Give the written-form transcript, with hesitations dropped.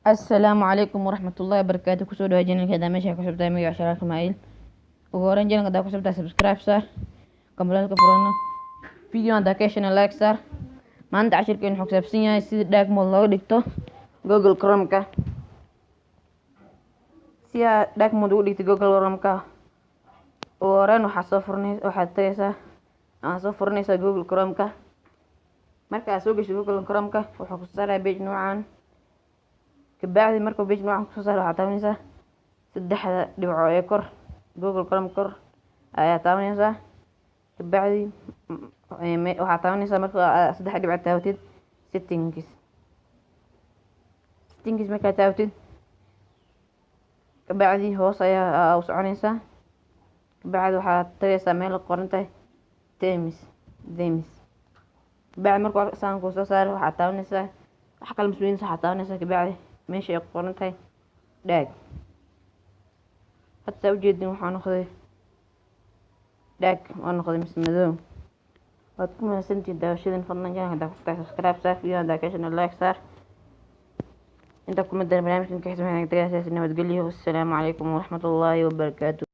السلام عليكم ورحمة الله وبركاته. kusoo dhawaad channelkeeda meesha ku xubtay magaca Sharaaf Ismail. ugu horeyn channelka ku xubtay subscribe sar kambalka furano video anda ka heshana like sar. maanta cashirkeenu wuxuu ku saabsan yahay sida dark mode loo dhigto Google Chrome-ka. si aad dark mode ugu dhigto Google Chrome-ka ugu horeyn waxaad soo furanaysaa Google Chrome-ka. marka aad soo gasho Google Chrome-ka wuxuu ku saaraa page noocan kabacdi markuu page noocan ku saaro waxaad taabanaysaa saddexda dhibco ee kor Google Chrome kor ayaa taabanaysaa kabacdi waxaad taabanaysaa marka saddexda dhibco taabatid settings markaad taabatid kabacdi hoos ayaa u soconaysaa kabacdi waxaad tagaysaa meel qoran tahay themes kabacdi markuu saan ku soo saaro waxaad taabanaysaa wax kale mas'uuliyiin waxaad taabanaysaa kabacdi meesha ay qoran tahay dark. hadda ujeedin waxaa noqday dark oo noqday madow. waad ku mahadsantihiin daawashadan. fadlan channelka ku subscribe sar video hada ka heshana like sar. inta kuma dar barnaamijkan ka xisaaban nabadgelyo. assalaamu calaykum waraxmatullaahi wabarakaatuh.